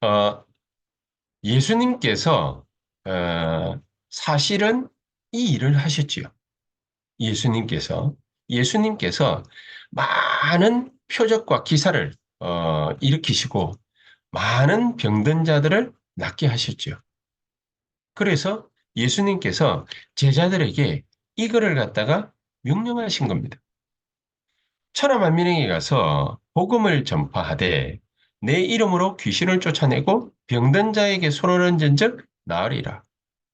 어, 예수님께서 사실은 이 일을 하셨지요. 예수님께서 예수님께서 많은 표적과 기사를 일으키시고 많은 병든 자들을 낫게 하셨지요. 그래서 예수님께서 제자들에게 이거를 갖다가 명령하신 겁니다. 천하 만민에게 가서 복음을 전파하되 내 이름으로 귀신을 쫓아내고 병든 자에게 손을 얹은즉 나으리라.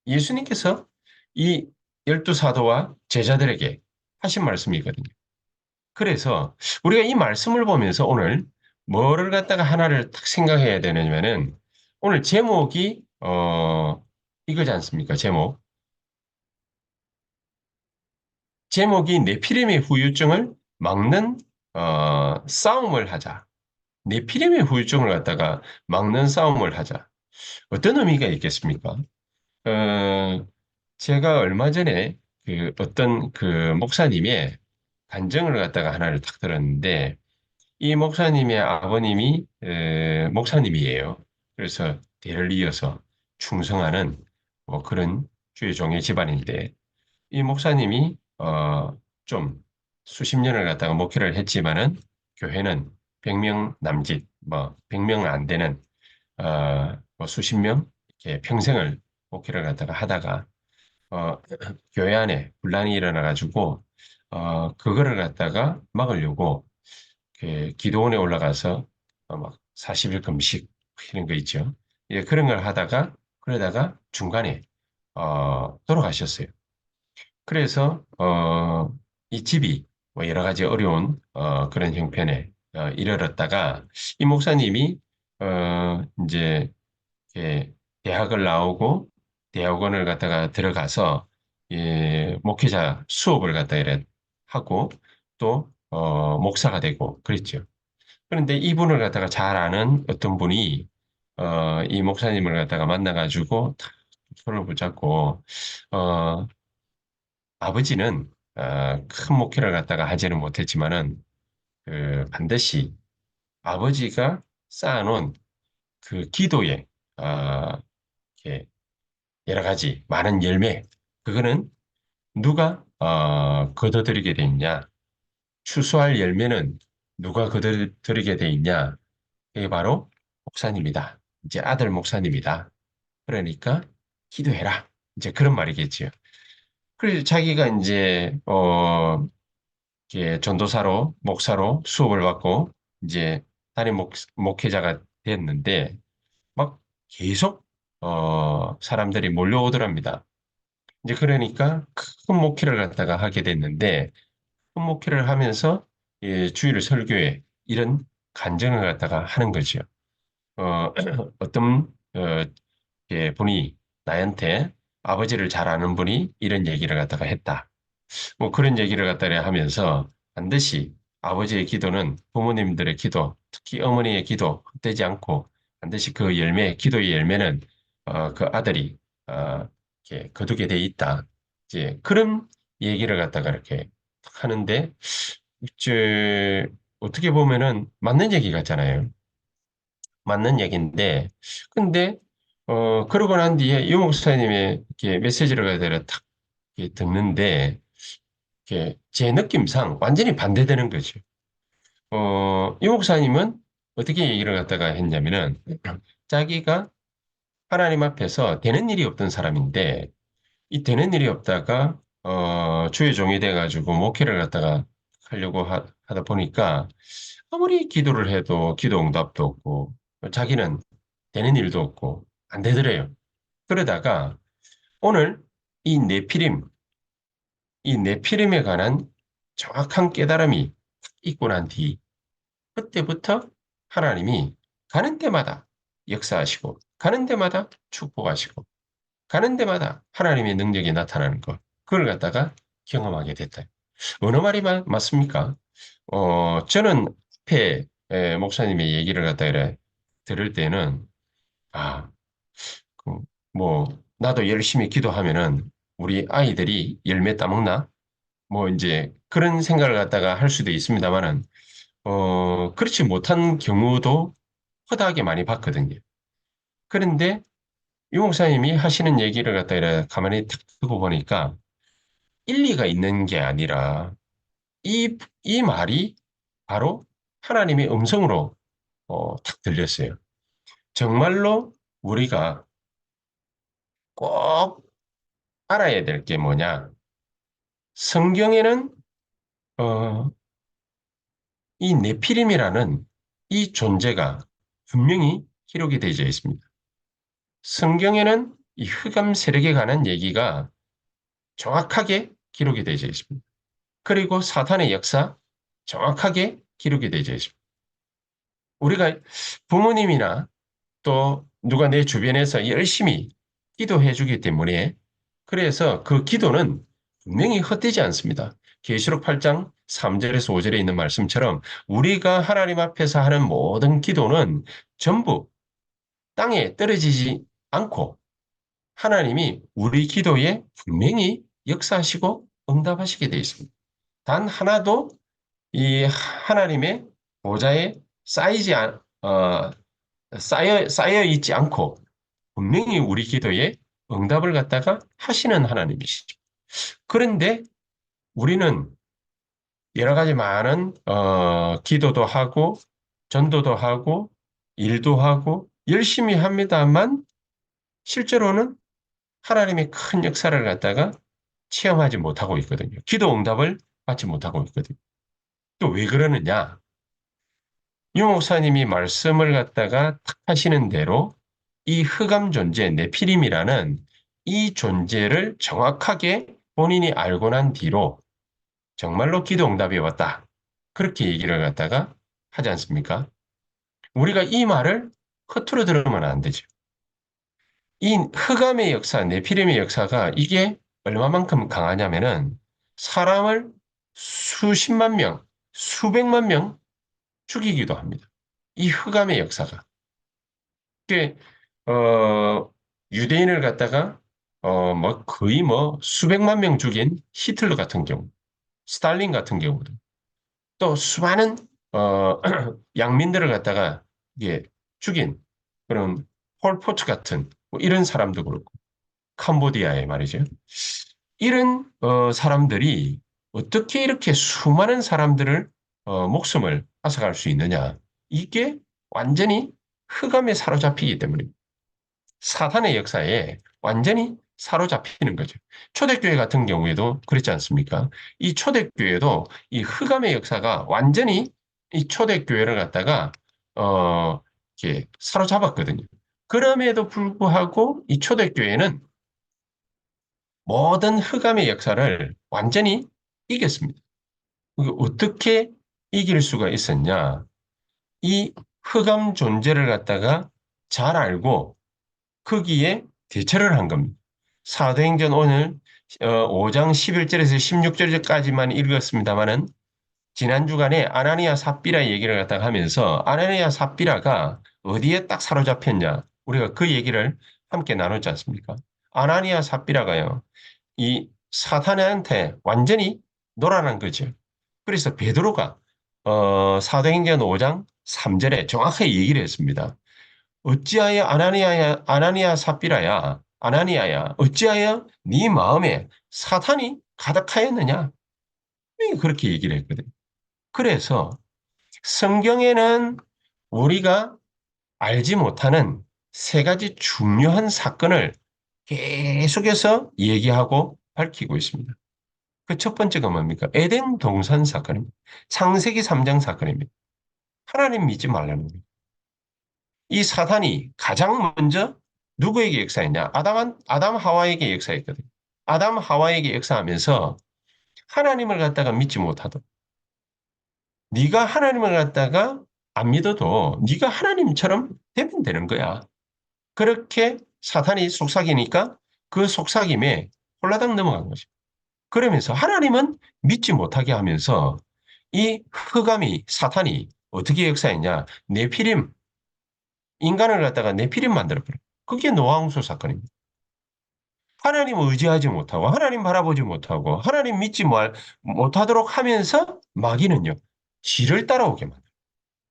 예수님께서 이 열두 사도와 제자들에게 하신 말씀이거든요. 그래서 우리가 이 말씀을 보면서 오늘 뭐를 갖다가 하나를 딱 생각해야 되냐면은 오늘 제목이 이거지 않습니까? 제목이 네피림의 후유증을 막는 싸움을 하자. 네피림의 후유증을 갖다가 막는 싸움을 하자. 어떤 의미가 있겠습니까? 어, 제가 얼마 전에 그 어떤 그 목사님의 간증을 갖다가 하나를 탁 들었는데 이 목사님의 아버님이 목사님이에요. 그래서 대를 이어서 충성하는 뭐 그런 주의 종의 집안인데 이 목사님이 좀 수십 년을 갖다가 목회를 했지만은 교회는 100명 남짓 뭐 100명 안 되는 뭐 수십 명 이렇게 평생을 목회를 갖다가 하다가 어, 교회 안에 분란이 일어나 가지고 그거를 갖다가 막으려고 기도원에 올라가서 막 40일 금식 이런 거 있죠. 예, 그런 걸 하다가 그러다가 중간에 돌아가셨어요. 그래서 이 집이 뭐 여러 가지 어려운 그런 형편에 이르렀다가 이 목사님이 이제 이렇게 대학을 나오고 대학원을 갖다가 들어가서 목회자 수업을 갖다 이래 하고 또 목사가 되고 그랬죠. 그런데 이분을 갖다가 잘 아는 어떤 분이 이 목사님을 갖다가 만나가지고 탁 손을 붙잡고 어, 아버지는 큰 목회를 갖다가 하지는 못했지만은 그 반드시 아버지가 쌓아놓은 그 기도에 어, 이렇게 여러 가지 많은 열매 그거는 누가 거둬들이게 돼 있냐? 추수할 열매는 누가 거둬들이게 돼 있냐? 그게 바로 목사님이다. 이제 아들 목사님이다. 그러니까 기도해라. 이제 그런 말이겠지요. 그래서 자기가 이제 이렇게 전도사로 목사로 수업을 받고 이제 담임 목회자가 됐는데 막 계속 사람들이 몰려오더랍니다. 이제 그러니까 큰 목회를 갖다가 하게 됐는데 큰 목회를 하면서 주일 설교에 이런 간증을 갖다가 하는 거죠. 어떤 분이 나한테 아버지를 잘 아는 분이 이런 얘기를 갖다가 했다. 뭐 그런 얘기를 갖다가 하면서 반드시 아버지의 기도는 부모님들의 기도, 특히 어머니의 기도 헛되지 않고 반드시 그 열매, 기도의 열매는 그 아들이 이렇게 거두게 돼 있다. 이제 그런 얘기를 갖다가 이렇게 하는데 이제 어떻게 보면은 맞는 얘기 같잖아요. 맞는 얘기인데 근데 그러고 난 뒤에 유 목사님의 이렇게 메시지를 갖다가 탁 이렇게 듣는데 제 느낌상 완전히 반대되는 거죠. 이 목사님은 어떻게 얘기를 갖다가 했냐면은, 자기가 하나님 앞에서 되는 일이 없던 사람인데, 이 되는 일이 없다가, 주의 종이 돼가지고 목회를 갖다가 하려고 다 보니까, 아무리 기도를 해도 기도 응답도 없고, 자기는 되는 일도 없고, 안 되더래요. 그러다가, 오늘 이 네피림, 이 네피림에 관한 정확한 깨달음이 있고 난 뒤, 그때부터 하나님이 가는 데마다 역사하시고, 가는 데마다 축복하시고, 가는 데마다 하나님의 능력이 나타나는 것, 그걸 갖다가 경험하게 됐다. 어느 말이 맞습니까? 저는 앞에 목사님의 얘기를 갖다 이래 들을 때는, 아, 그, 뭐, 나도 열심히 기도하면은 우리 아이들이 열매 따먹나? 뭐 이제 그런 생각을 갖다가 할 수도 있습니다만은 그렇지 못한 경우도 허다하게 많이 봤거든요. 그런데 유 목사님이 하시는 얘기를 갖다 이렇게 가만히 탁 두고 보니까 일리가 있는 게 아니라 이 말이 바로 하나님의 음성으로 탁 들렸어요. 정말로 우리가 꼭 알아야 될 게 뭐냐? 성경에는 어, 이 네피림이라는 이 존재가 분명히 기록이 되어 있습니다. 성경에는 이 흑암 세력에 관한 얘기가 정확하게 기록이 되어 있습니다. 그리고 사탄의 역사 정확하게 기록이 되어 있습니다. 우리가 부모님이나 또 누가 내 주변에서 열심히 기도해 주기 때문에 그래서 그 기도는 분명히 헛되지 않습니다. 계시록 8장 3절에서 5절에 있는 말씀처럼 우리가 하나님 앞에서 하는 모든 기도는 전부 땅에 떨어지지 않고 하나님이 우리 기도에 분명히 역사하시고 응답하시게 되어 있습니다. 단 하나도 이 하나님의 보좌에 쌓여 있지 않고 분명히 우리 기도에 응답을 갖다가 하시는 하나님이시죠. 그런데 우리는 여러 가지 많은 기도도 하고 전도도 하고 일도 하고 열심히 합니다만 실제로는 하나님의 큰 역사를 갖다가 체험하지 못하고 있거든요. 기도 응답을 받지 못하고 있거든요. 또 왜 그러느냐? 유 목사님이 말씀을 갖다가 탁 하시는 대로 이 흑암 존재, 네피림이라는 이 존재를 정확하게 본인이 알고 난 뒤로 정말로 기도 응답이 왔다. 그렇게 얘기를 갖다가 하지 않습니까? 우리가 이 말을 허투루 들으면 안 되죠. 이 흑암의 역사, 네피림의 역사가 이게 얼마만큼 강하냐면은 사람을 수십만 명, 수백만 명 죽이기도 합니다. 이 흑암의 역사가. 그게 유대인을 갖다가 뭐 거의 뭐 수백만 명 죽인 히틀러 같은 경우, 스탈린 같은 경우도 또 수많은 양민들을 갖다가 이게 죽인 그런 폴포트 같은 뭐 이런 사람도 그렇고 캄보디아에 말이죠. 이런 사람들이 어떻게 이렇게 수많은 사람들을 목숨을 앗아갈 수 있느냐? 이게 완전히 흑암에 사로잡히기 때문입니다. 사탄의 역사에 완전히 사로잡히는 거죠. 초대교회 같은 경우에도 그렇지 않습니까? 이 초대교회도 이 흑암의 역사가 완전히 이 초대교회를 갖다가 어, 이렇게 사로잡았거든요. 그럼에도 불구하고 이 초대교회는 모든 흑암의 역사를 완전히 이겼습니다. 어떻게 이길 수가 있었냐? 이 흑암 존재를 갖다가 잘 알고 거기에 대처를 한 겁니다. 사도행전 오늘 5장 11절에서 16절까지만 읽었습니다만은 지난 주간에 아나니아 삽비라 얘기를 갖다가 하면서 아나니아 삽비라가 어디에 딱 사로잡혔냐? 우리가 그 얘기를 함께 나눴지 않습니까? 아나니아 삽비라가요. 이 사탄한테 완전히 놀아난 거죠. 그래서 베드로가 사도행전 5장 3절에 정확하게 얘기를 했습니다. 어찌하여 아나니아 삽비라야 아나니아야 어찌하여 네 마음에 사탄이 가득하였느냐? 그렇게 얘기를 했거든. 그래서 성경에는 우리가 알지 못하는 세 가지 중요한 사건을 계속해서 얘기하고 밝히고 있습니다. 그 첫 번째가 뭡니까? 에덴 동산 사건입니다. 창세기 3장 사건입니다. 하나님 믿지 말라는 거예요. 이 사탄이 가장 먼저 누구에게 역사했냐? 아담 하와에게 역사했거든요. 아담 하와에게 역사하면서 하나님을 갖다가 믿지 못하도록 네가 하나님을 갖다가 안 믿어도 네가 하나님처럼 되면 되는 거야. 그렇게 사탄이 속삭이니까 그 속삭임에 홀라당 넘어간 거죠. 그러면서 하나님은 믿지 못하게 하면서 이 흑암이 사탄이 어떻게 역사했냐? 네피림 인간을 갖다가 네피림 만들어버려. 그게 노아홍수 사건입니다. 하나님 의지하지 못하고 하나님 바라보지 못하고 하나님 믿지 못하도록 하면서 마귀는요. 지를 따라오게 만들어요.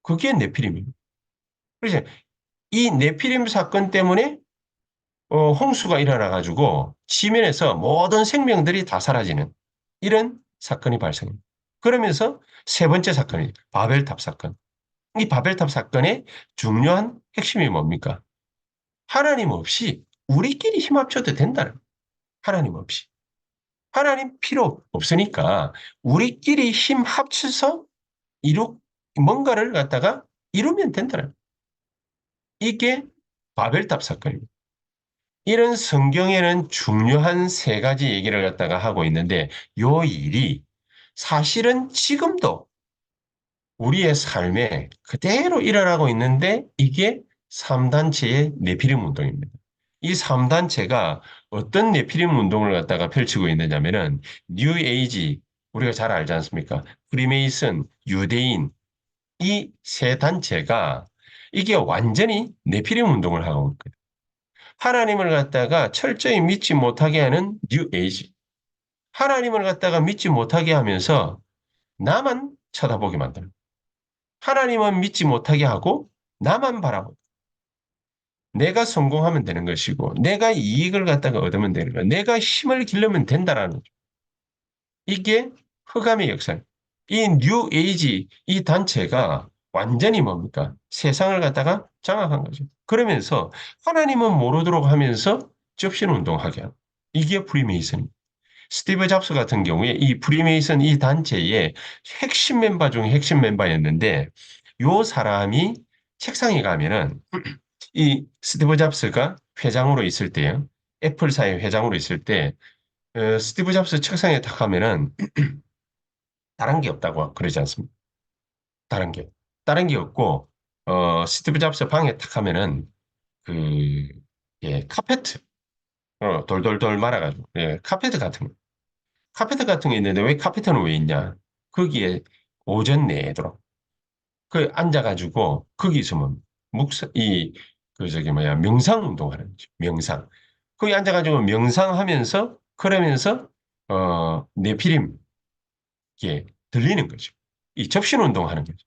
그게 네피림입니다. 그래서 이 네피림 사건 때문에 홍수가 일어나가지고 지면에서 모든 생명들이 다 사라지는 이런 사건이 발생합니다. 그러면서 세 번째 사건이 바벨탑 사건. 이 바벨탑 사건의 중요한 핵심이 뭡니까? 하나님 없이 우리끼리 힘 합쳐도 된다는 거예요. 하나님 없이. 하나님 필요 없으니까 우리끼리 힘 합쳐서 이루 뭔가를 갖다가 이루면 된다는 거예요. 이게 바벨탑 사건입니다. 이런 성경에는 중요한 세 가지 얘기를 갖다가 하고 있는데 요 일이 사실은 지금도 우리의 삶에 그대로 일어나고 있는데 이게 3단체의 네피림 운동입니다. 이 3단체가 어떤 네피림 운동을 갖다가 펼치고 있느냐면은 뉴 에이지 우리가 잘 알지 않습니까? 프리메이슨, 유대인 이 세 단체가 이게 완전히 네피림 운동을 하고 있거든요. 하나님을 갖다가 철저히 믿지 못하게 하는 뉴 에이지. 하나님을 갖다가 믿지 못하게 하면서 나만 쳐다보게 만드는. 하나님은 믿지 못하게 하고 나만 바라보고 내가 성공하면 되는 것이고 내가 이익을 갖다가 얻으면 되는 거야. 내가 힘을 기르면 된다라는 거죠. 이게 흑암의 역사. 이 뉴 에이지 이 단체가 완전히 뭡니까? 세상을 갖다가 장악한 거죠. 그러면서 하나님은 모르도록 하면서 접신 운동하게 하고 이게 프리메이슨입니다. 스티브 잡스 같은 경우에 이 프리메이슨 이 단체의 핵심 멤버 중에 핵심 멤버였는데 요 사람이 책상에 가면은 이 스티브 잡스가 회장으로 있을 때요. 애플사의 회장으로 있을 때 스티브 잡스 책상에 탁 가면은 다른 게 없다고 그러지 않습니까? 다른 게. 다른 게 없고 스티브 잡스 방에 탁 가면은 그 예, 카페트 돌돌돌 말아가지고 예, 카페트 같은 거. 카페트 같은 게 있는데 왜 카페트는 왜 있냐? 거기에 오전 내도록 그 앉아가지고 거기 있으면 묵이 저기 뭐야 명상 운동하는 거죠. 명상. 거기 앉아가지고 명상하면서 그러면서 네피림 게 들리는 거죠. 이 접신 운동하는 거죠.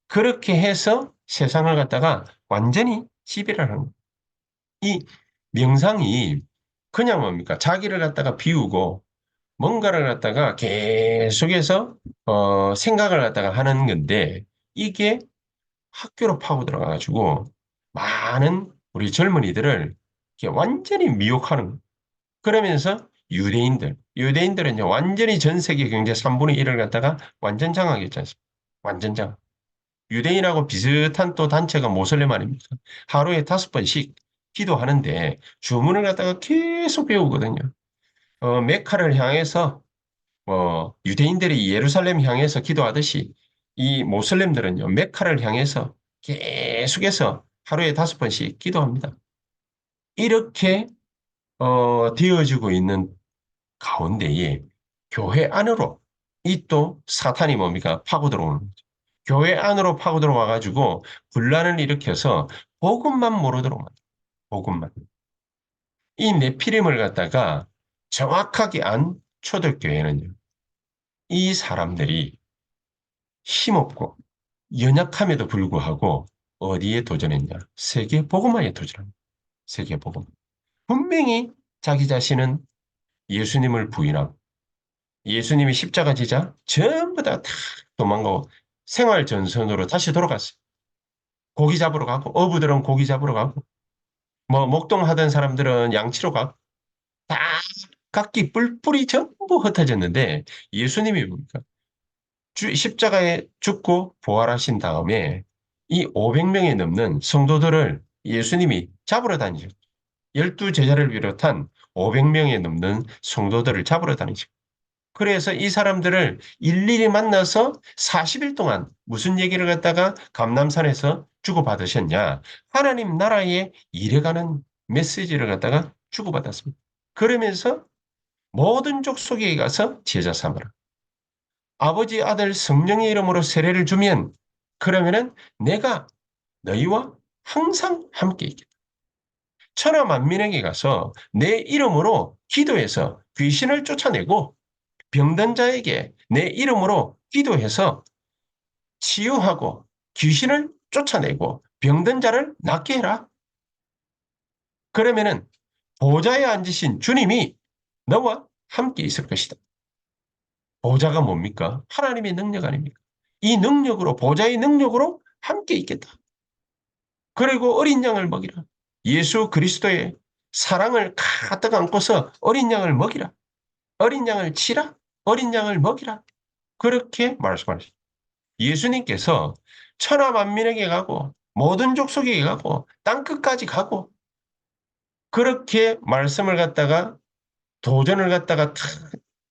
그렇게 해서 세상을 갖다가 완전히 지배를 하는 거예요. 이 명상이 그냥 뭡니까? 자기를 갖다가 비우고 뭔가를 갖다가 계속해서 생각을 갖다가 하는 건데 이게 학교로 파고 들어가가지고 많은 우리 젊은이들을 이렇게 완전히 미혹하는 거예요. 그러면서 유대인들은 이제 완전히 전 세계 경제 3분의 1을 갖다가 완전 장악했지 않습니까? 완전 장악. 유대인하고 비슷한 또 단체가 모슬렘 아닙니까? 하루에 5번씩 기도하는데 주문을 갖다가 계속 배우거든요. 메카를 향해서 유대인들이 예루살렘 향해서 기도하듯이 이 모슬렘들은요, 메카를 향해서 계속해서 하루에 5번씩 기도합니다. 이렇게 되어지고 있는 가운데에 교회 안으로 이 또 사탄이 뭡니까? 파고 들어오는 거죠. 교회 안으로 파고 들어와 가지고 분란을 일으켜서 복음만 모르도록 만들어요. 복음만. 이 네피림을 갖다가 정확하게 안 초대교회는요. 이 사람들이 힘없고 연약함에도 불구하고 어디에 도전했냐? 세계 복음화에 도전합니다. 세계 복음. 분명히 자기 자신은 예수님을 부인하고 예수님이 십자가 지자 전부 다 도망가고 생활 전선으로 다시 돌아갔어요. 고기 잡으러 가고 어부들은 고기 잡으러 가고 뭐 목동하던 사람들은 양치러 가고 다 각기 뿔뿔이 전부 흩어졌는데 예수님이 뭡니까? 십자가에 죽고 부활하신 다음에 이 500명에 넘는 성도들을 예수님이 잡으러 다니죠. 12제자를 비롯한 500명에 넘는 성도들을 잡으러 다니죠. 그래서 이 사람들을 일일이 만나서 40일 동안 무슨 얘기를 갖다가 감람산에서 주고받으셨냐? 하나님 나라에 이래가는 메시지를 갖다가 주고받았습니다. 그러면서 모든 족속에 가서 제자 삼으라. 아버지, 아들, 성령의 이름으로 세례를 주면 그러면은 내가 너희와 항상 함께 있겠다. 천하 만민에게 가서 내 이름으로 기도해서 귀신을 쫓아내고 병든 자에게 내 이름으로 기도해서 치유하고 귀신을 쫓아내고 병든 자를 낫게 해라. 그러면은 보좌에 앉으신 주님이 너와 함께 있을 것이다. 보좌가 뭡니까? 하나님의 능력 아닙니까? 이 능력으로, 보좌의 능력으로 함께 있겠다. 그리고 어린 양을 먹이라. 예수 그리스도의 사랑을 가득 안고서 어린 양을 먹이라. 어린 양을 치라. 어린 양을 먹이라. 그렇게 말씀하셨습니다. 예수님께서 천하 만민에게 가고 모든 족속에게 가고 땅끝까지 가고 그렇게 말씀을 갖다가 도전을 갖다가 탁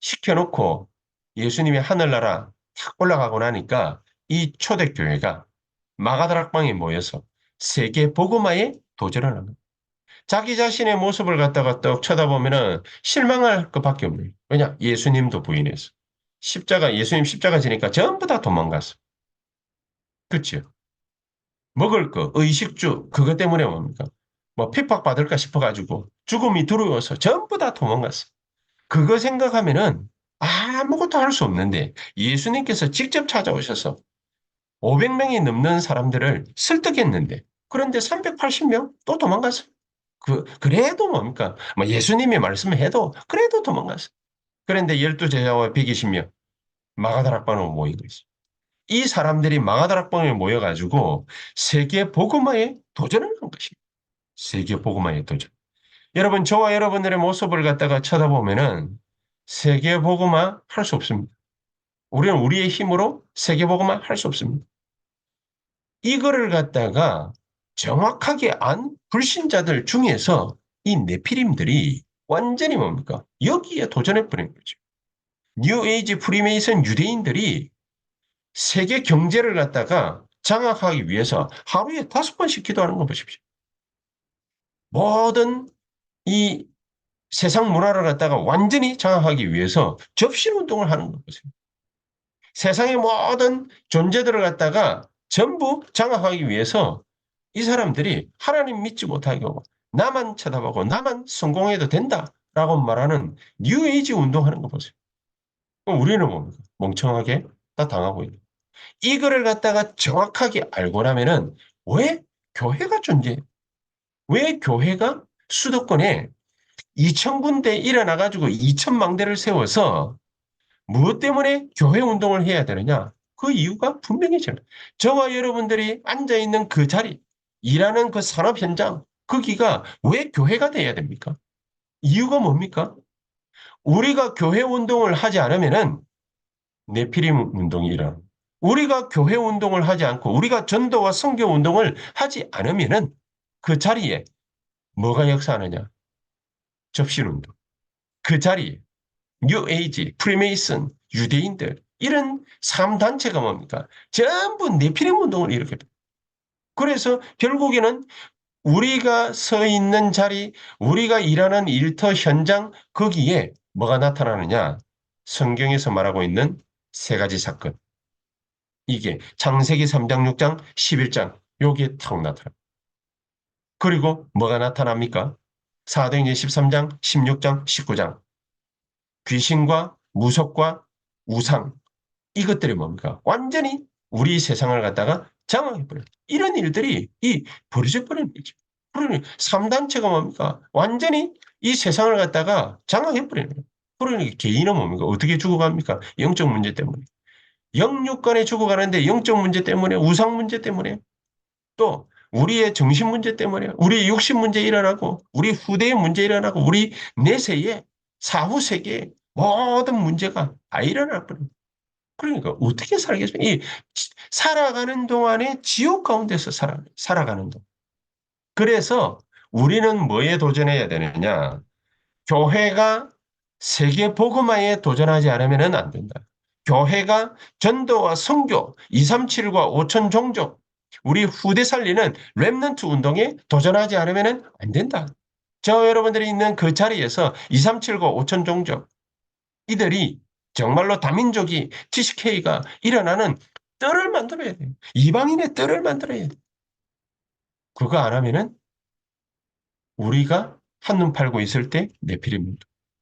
시켜놓고 예수님이 하늘나라 탁 올라가고 나니까 이 초대교회가 마가다락방에 모여서 세계 복음화에 도전을 하는 거예요. 자기 자신의 모습을 갖다가 떡 쳐다보면은 실망할 것밖에 없네요. 왜냐? 예수님도 부인해서. 예수님 십자가 지니까 전부 다 도망갔어. 그렇죠? 먹을 거, 의식주, 그것 때문에 뭡니까? 뭐 핍박받을까 싶어가지고 죽음이 두려워서 전부 다 도망갔어. 그거 생각하면은 아무것도 할 수 없는데 예수님께서 직접 찾아오셔서 500명이 넘는 사람들을 설득했는데 그런데 380명 또 도망갔어요. 그래도 뭡니까? 뭐 예수님이 말씀을 해도 그래도 도망갔어요. 그런데 12제자와 120명 마가다락방으로 모인 거죠. 이 사람들이 마가다락방에 모여가지고 세계 복음화에 도전을 한 것입니다. 세계 복음화에 도전. 여러분, 저와 여러분들의 모습을 갖다가 쳐다보면은 세계 복음화 할 수 없습니다. 우리는 우리의 힘으로 세계 복음화 할 수 없습니다. 이거를 갖다가 정확하게 안 불신자들 중에서 이 네피림들이 완전히 뭡니까? 여기에 도전해버린 거죠. 뉴에이지 프리메이슨 유대인들이 세계 경제를 갖다가 장악하기 위해서 하루에 5번씩 기도하는 거 보십시오. 모든 이 세상 문화를 갖다가 완전히 장악하기 위해서 접신운동을 하는 거 보세요. 세상의 모든 존재들을 갖다가 전부 장악하기 위해서 이 사람들이 하나님 믿지 못하게 하고 나만 쳐다보고 나만 성공해도 된다라고 말하는 뉴에이지 운동하는 거 보세요. 우리는 뭡니까? 멍청하게 다 당하고 있는. 이거를 갖다가 정확하게 알고 나면은 왜 교회가 존재해? 왜 교회가 수도권에 2,000군데 일어나가지고 2,000망대를 세워서 무엇 때문에 교회 운동을 해야 되느냐? 그 이유가 분명히 저와 여러분들이 앉아있는 그 자리, 일하는 그 산업 현장, 거기가 왜 교회가 돼야 됩니까? 이유가 뭡니까? 우리가 교회 운동을 하지 않으면은 네피림 운동이 일어나. 우리가 교회 운동을 하지 않고 우리가 전도와 선교 운동을 하지 않으면은 그 자리에 뭐가 역사하느냐? 접신 운동. 그 자리에 뉴에이지, 프리메이슨, 유대인들 이런 3단체가 뭡니까? 전부 네피림 운동을 일으켰다. 그래서 결국에는 우리가 서 있는 자리, 우리가 일하는 일터 현장 거기에 뭐가 나타나느냐? 성경에서 말하고 있는 세 가지 사건. 이게 창세기 3장, 6장, 11장 여기에 탁 나타나. 그리고 뭐가 나타납니까? 사도행전 13장, 16장, 19장. 귀신과 무속과 우상 이것들이 뭡니까? 완전히 우리 세상을 갖다가 장악해버려요. 이런 일들이 벌어져버리는 거죠. 그러니 3단체가 뭡니까? 완전히 이 세상을 갖다가 장악해버리는 거예요. 그러니 개인은 뭡니까? 어떻게 죽어갑니까? 영적 문제 때문에. 영육간에 죽어가는데 영적 문제 때문에 우상 문제 때문에 또 우리의 정신 문제 때문에 우리 육신 문제 일어나고 우리 후대의 문제 일어나고 우리 내세에 사후 세계에 모든 문제가 다 일어날 거예요. 그러니까 어떻게 살겠습니까? 살아가는 동안에 지옥 가운데서 살아가는 동. 그래서 우리는 뭐에 도전해야 되느냐? 교회가 세계 복음화에 도전하지 않으면 안 된다. 교회가 전도와 선교, 237과 5천 종족, 우리 후대 살리는 렘넌트 운동에 도전하지 않으면 안 된다. 저 여러분들이 있는 그 자리에서 237과 5천 종족, 이들이 정말로 다민족이 지식회의가 일어나는 뜰을 만들어야 돼요. 이방인의 뜰을 만들어야 돼요. 그거 안 하면은 우리가 한눈 팔고 있을 때 네피림이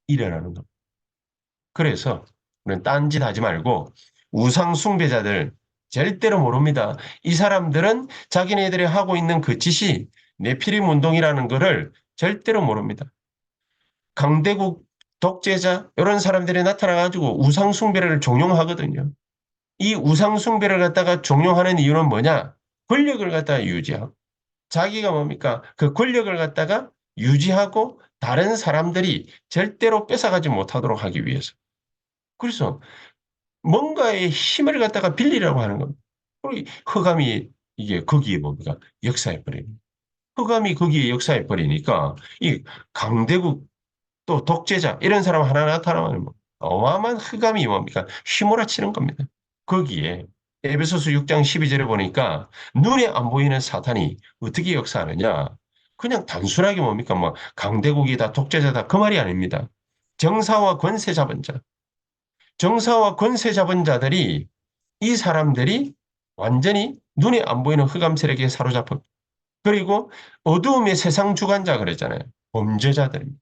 일어나는 겁니다. 그래서 우리는 딴짓 하지 말고 우상 숭배자들 절대로 모릅니다. 이 사람들은 자기네들이 하고 있는 그 짓이 네피림 운동이라는 거를 절대로 모릅니다. 강대국 독재자 이런 사람들이 나타나가지고 우상숭배를 종용하거든요. 이 우상숭배를 갖다가 종용하는 이유는 뭐냐? 권력을 갖다가 유지하고 자기가 뭡니까? 그 권력을 갖다가 유지하고 다른 사람들이 절대로 뺏어가지 못하도록 하기 위해서. 그래서 뭔가의 힘을 갖다가 빌리라고 하는 겁니다. 그리고 흑암이 이게 거기에 뭡니까? 역사해 버립니다. 흑암이 거기에 역사해 버리니까 이 강대국 또 독재자 이런 사람 하나 나타나면 뭐 어마어마한 흑암이 뭡니까? 휘몰아치는 겁니다. 거기에 에베소서 6장 12절에 보니까 눈에 안 보이는 사탄이 어떻게 역사하느냐? 그냥 단순하게 뭡니까? 뭐 강대국이다, 독재자다 그 말이 아닙니다. 정사와 권세 잡은 자, 정사와 권세 잡은 자들이 이 사람들이 완전히 눈에 안 보이는 흑암 세력에 사로잡혀 그리고 어두움의 세상 주관자 그랬잖아요. 범죄자들입니다.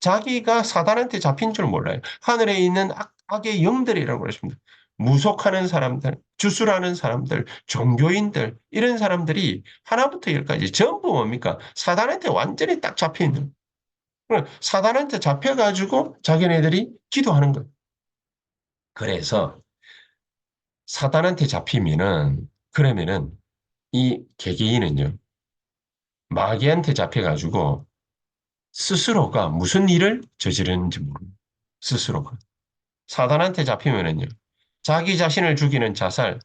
자기가 사단한테 잡힌 줄 몰라요. 하늘에 있는 악의 영들이라고 그랬습니다. 무속하는 사람들, 주술하는 사람들, 종교인들 이런 사람들이 하나부터 열까지 전부 뭡니까? 사단한테 완전히 딱 잡혀 있는. 사단한테 잡혀가지고 자기네들이 기도하는 거예요. 그래서 사단한테 잡히면은 그러면은 이 개개인은요 마귀한테 잡혀가지고 스스로가 무슨 일을 저지르는지 모릅니다. 스스로가. 사단한테 잡히면은요. 자기 자신을 죽이는 자살,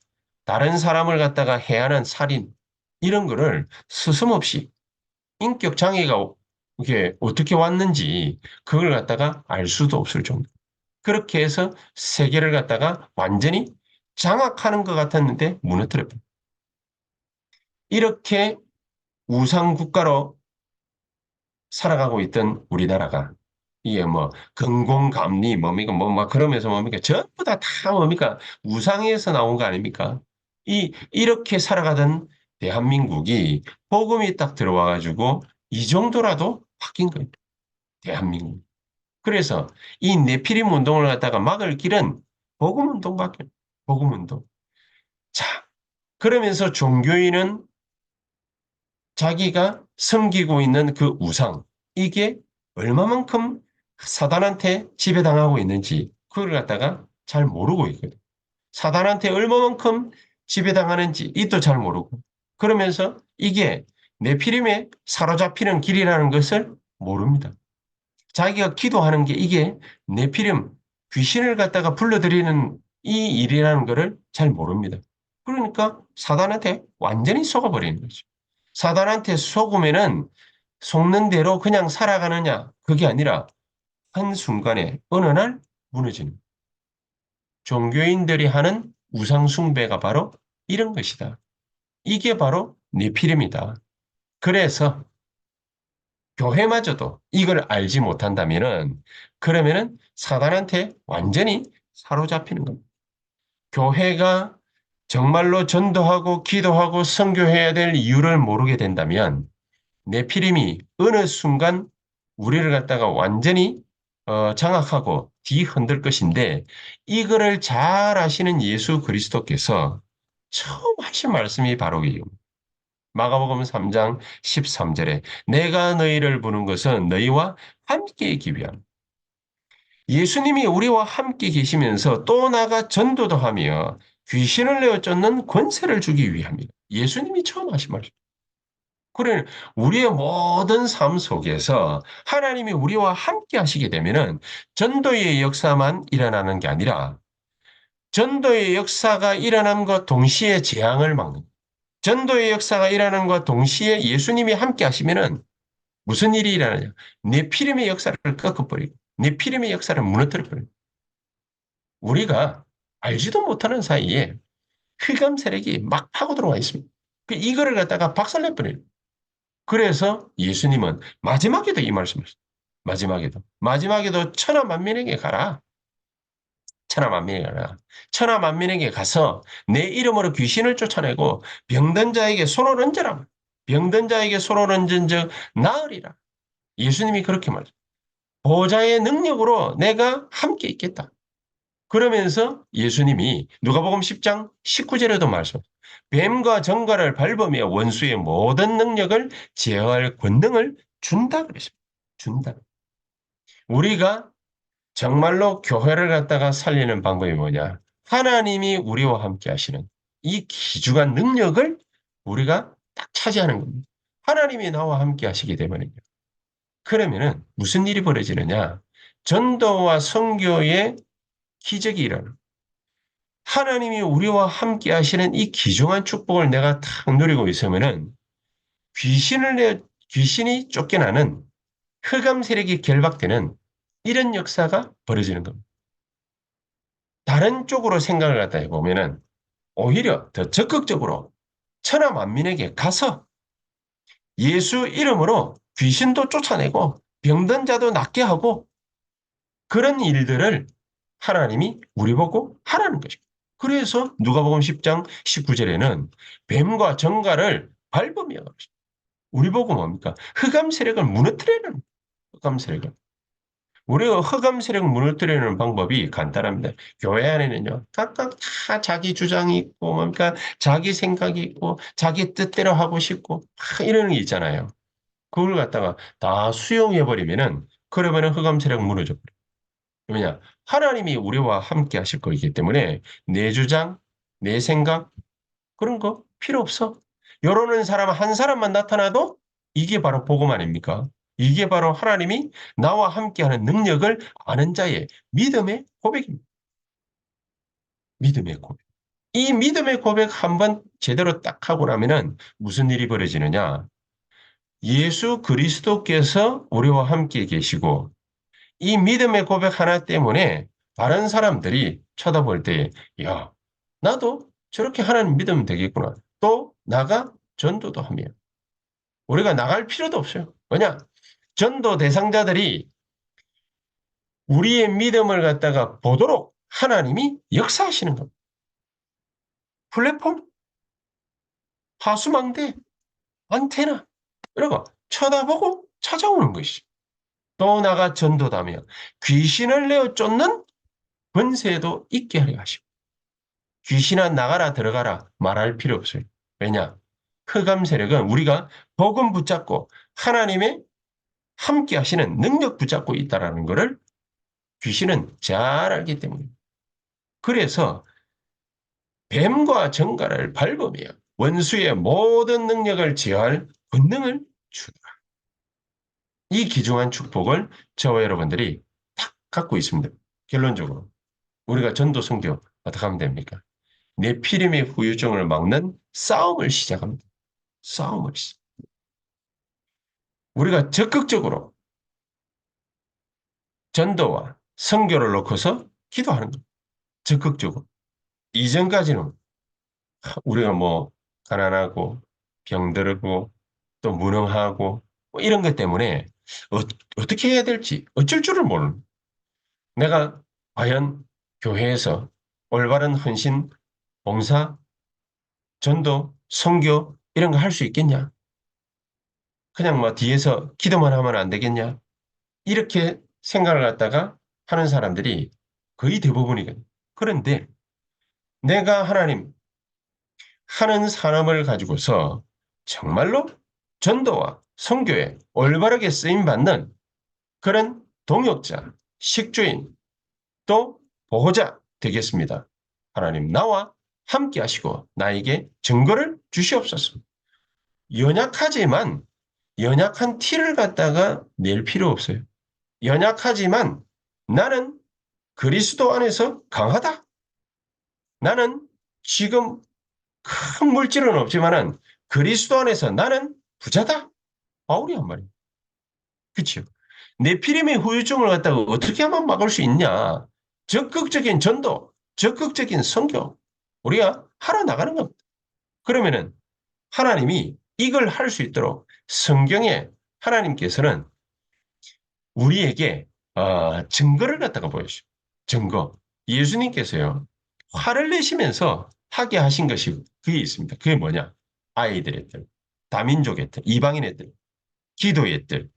다른 사람을 갖다가 해하는 살인, 이런 거를 스스럼없이 인격 장애가 이게 어떻게 왔는지 그걸 갖다가 알 수도 없을 정도. 그렇게 해서 세계를 갖다가 완전히 장악하는 것 같았는데 무너뜨려요. 이렇게 우상 국가로 살아가고 있던 우리나라가 이게 뭐 근공감리 뭡니까 뭐 막 그러면서 뭡니까 전부 다 뭡니까 우상에서 나온 거 아닙니까? 이렇게 살아가던 대한민국이 복음이 딱 들어와 가지고 이 정도라도 바뀐 거예요. 대한민국. 그래서 이 네피림 운동을 갖다가 막을 길은 복음 운동밖에 복음 운동. 자, 그러면서 종교인은 자기가 섬기고 있는 그 우상, 이게 얼마만큼 사단한테 지배당하고 있는지 그걸 갖다가 잘 모르고 있거든. 사단한테 얼마만큼 지배당하는지 이도 잘 모르고 그러면서 이게 네피림에 사로잡히는 길이라는 것을 모릅니다. 자기가 기도하는 게 이게 네피림 귀신을 갖다가 불러들이는 이 일이라는 것을 잘 모릅니다. 그러니까 사단한테 완전히 속아버리는 거죠. 사단한테 속으면은 속는 대로 그냥 살아가느냐 그게 아니라 한순간에 어느 날 무너지는 종교인들이 하는 우상숭배가 바로 이런 것이다. 이게 바로 네피림이다. 그래서 교회마저도 이걸 알지 못한다면은 그러면은 사단한테 완전히 사로잡히는 겁니다. 교회가 정말로 전도하고 기도하고 선교해야 될 이유를 모르게 된다면 네피림이 어느 순간 우리를 갖다가 완전히 장악하고 뒤흔들 것인데 이거를 잘 아시는 예수 그리스도께서 처음 하신 말씀이 바로 이 마가복음 3장 13절에 내가 너희를 부른 것은 너희와 함께 있기 위함. 예수님이 우리와 함께 계시면서 또 나가 전도도 하며 귀신을 내어 쫓는 권세를 주기 위함이다. 예수님이 처음 하신 말씀. 그래, 우리의 모든 삶 속에서 하나님이 우리와 함께 하시게 되면은 전도의 역사만 일어나는 게 아니라 전도의 역사가 일어남과 동시에 재앙을 막는 전도의 역사가 일어나는과 동시에 예수님이 함께 하시면은 무슨 일이 일어나냐? 네피림의 역사를 꺾어버리고 네피림의 역사를 무너뜨려버리고 우리가 알지도 못하는 사이에 흑암 세력이 막 파고 들어와 있습니다. 이거를 갖다가 박살내버려요. 그래서 예수님은 마지막에도 이 말씀을 했어요. 마지막에도 천하 만민에게 가라. 천하 만민에게 가라. 천하 만민에게 가서 내 이름으로 귀신을 쫓아내고 병든 자에게 손을 얹으라. 병든 자에게 손을 얹은 즉 나으리라. 예수님이 그렇게 말해요. 보좌의 능력으로 내가 함께 있겠다. 그러면서 예수님이 누가복음 10장 19절에도 말씀, 뱀과 정갈을 밟으며 원수의 모든 능력을 제어할 권능을 준다 그랬습니다. 준다. 우리가 정말로 교회를 갖다가 살리는 방법이 뭐냐? 하나님이 우리와 함께 하시는 이 귀중한 능력을 우리가 딱 차지하는 겁니다. 하나님이 나와 함께 하시게 되면요. 그러면은 무슨 일이 벌어지느냐? 전도와 선교의 기적이 일어나. 하나님이 우리와 함께 하시는 이 귀중한 축복을 내가 탁 누리고 있으면은 귀신이 쫓겨나는 흑암 세력이 결박되는 이런 역사가 벌어지는 겁니다. 다른 쪽으로 생각을 갖다 해보면은 오히려 더 적극적으로 천하 만민에게 가서 예수 이름으로 귀신도 쫓아내고 병든 자도 낫게 하고 그런 일들을 하나님이 우리 보고 하라는 것입니다. 그래서 누가복음 10장 19절에는 뱀과 정갈을 밟으며 우리 보고 뭡니까? 흑암 세력을 무너뜨리는 흑암 세력을. 우리가 흑암 세력을 무너뜨리는 방법이 간단합니다. 교회 안에는요, 각각 다 자기 주장이 있고, 뭡니까? 자기 생각이 있고, 자기 뜻대로 하고 싶고, 이러는 게 있잖아요. 그걸 갖다가 다 수용해버리면은, 그러면은 흑암 세력 무너져 버려요. 왜냐? 하나님이 우리와 함께 하실 거기 때문에 내 주장, 내 생각, 그런 거 필요 없어. 이러는 사람 한 사람만 나타나도 이게 바로 복음 아닙니까? 이게 바로 하나님이 나와 함께하는 능력을 아는 자의 믿음의 고백입니다. 믿음의 고백. 이 믿음의 고백 한번 제대로 딱 하고 나면은 무슨 일이 벌어지느냐? 예수 그리스도께서 우리와 함께 계시고 이 믿음의 고백 하나 때문에 다른 사람들이 쳐다볼 때, 야, 나도 저렇게 하나님 믿으면 되겠구나. 또 나가 전도도 하며 우리가 나갈 필요도 없어요. 왜냐? 전도 대상자들이 우리의 믿음을 갖다가 보도록 하나님이 역사하시는 겁니다. 플랫폼, 하수망대, 안테나 이러고 쳐다보고 찾아오는 것이죠. 또 나가 전도다며 귀신을 내어 쫓는 권세도 있게 하려 하시고 귀신아 나가라 들어가라 말할 필요 없어요. 왜냐? 흑암 세력은 우리가 복음 붙잡고 하나님의 함께 하시는 능력 붙잡고 있다는 것을 귀신은 잘 알기 때문입니다. 그래서 뱀과 정갈을 밟으며 원수의 모든 능력을 제어할 권능을 주다. 이 귀중한 축복을 저와 여러분들이 딱 갖고 있습니다. 결론적으로 우리가 전도 선교 어떻게 하면 됩니까? 내피림의 후유증을 막는 싸움을 시작합니다. 싸움을 시작. 우리가 적극적으로 전도와 선교를 놓고서 기도하는 겁니다. 적극적으로. 이전까지는 우리가 뭐 가난하고 병들고 또 무능하고 뭐 이런 것 때문에 떻게 해야 될지 어쩔 줄을 모르는 내가 과연 교회에서 올바른 헌신, 봉사, 전도, 선교 이런 거 할 수 있겠냐? 그냥 뭐 뒤에서 기도만 하면 안 되겠냐? 이렇게 생각을 갖다가 하는 사람들이 거의 대부분이거든요. 그런데 내가 하나님 하는 사람을 가지고서 정말로 전도와 선교에 올바르게 쓰임받는 그런 동역자, 식주인, 또 보호자 되겠습니다. 하나님 나와 함께 하시고 나에게 증거를 주시옵소서. 연약하지만 연약한 티를 갖다가 낼 필요 없어요. 연약하지만 나는 그리스도 안에서 강하다. 나는 지금 큰 물질은 없지만은 그리스도 안에서 나는 부자다. 바울이 한 말이에요. 그렇죠? 네피림의 후유증을 갖다가 어떻게 하면 막을 수 있냐? 적극적인 전도, 적극적인 선교, 우리가 하러 나가는 겁니다. 그러면은 하나님이 이걸 할 수 있도록 성경에 하나님께서는 우리에게 증거를 갖다가 보여주죠. 증거. 예수님께서요. 화를 내시면서 하게 하신 것이 그게 있습니다. 그게 뭐냐? 아이들의 뜰, 다민족의 뜰, 이방인의 뜰, 기도의 뜰,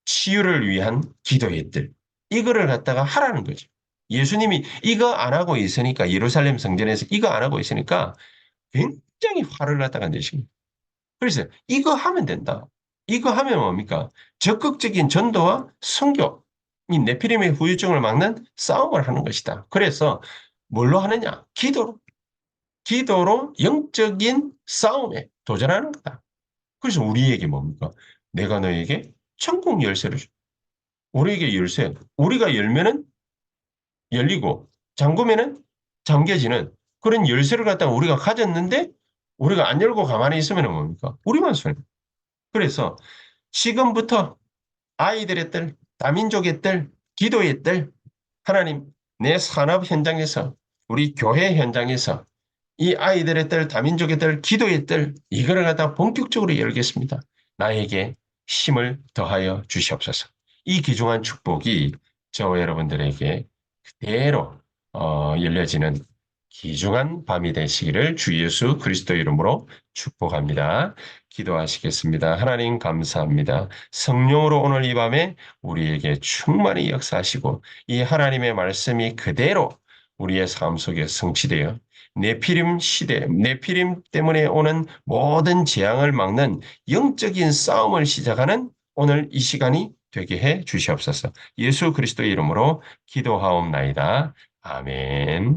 치유를 위한 기도의 뜰. 이거를 갖다가 하라는 거죠. 예수님이 이거 안 하고 있으니까 예루살렘 성전에서 이거 안 하고 있으니까 굉장히 화를 갖다가 내십니다. 그래서 이거 하면 된다. 이거 하면 뭡니까? 적극적인 전도와 선교, 이 네피림의 후유증을 막는 싸움을 하는 것이다. 그래서 뭘로 하느냐? 기도로 영적인 싸움에 도전하는 거다. 그래서 우리에게 뭡니까? 내가 너에게 천국 열쇠를 줘. 우리에게 열쇠. 우리가 열면은 열리고 잠그면은 잠겨지는 그런 열쇠를 갖다가 우리가 가졌는데 우리가 안 열고 가만히 있으면 뭡니까? 우리만 손해. 그래서 지금부터 아이들의 딸, 다민족의 딸, 기도의 딸, 하나님, 내 산업 현장에서, 우리 교회 현장에서 이 아이들의 딸, 다민족의 딸, 기도의 딸, 이거를 갖다 본격적으로 열겠습니다. 나에게 힘을 더하여 주시옵소서. 이 귀중한 축복이 저와 여러분들에게 그대로 열려지는 귀중한 밤이 되시기를 주 예수 그리스도 이름으로 축복합니다. 기도하시겠습니다. 하나님 감사합니다. 성령으로 오늘 이 밤에 우리에게 충만히 역사하시고 이 하나님의 말씀이 그대로 우리의 삶 속에 성취되어 네피림 시대, 네피림 때문에 오는 모든 재앙을 막는 영적인 싸움을 시작하는 오늘 이 시간이 되게 해 주시옵소서. 예수 그리스도의 이름으로 기도하옵나이다. 아멘.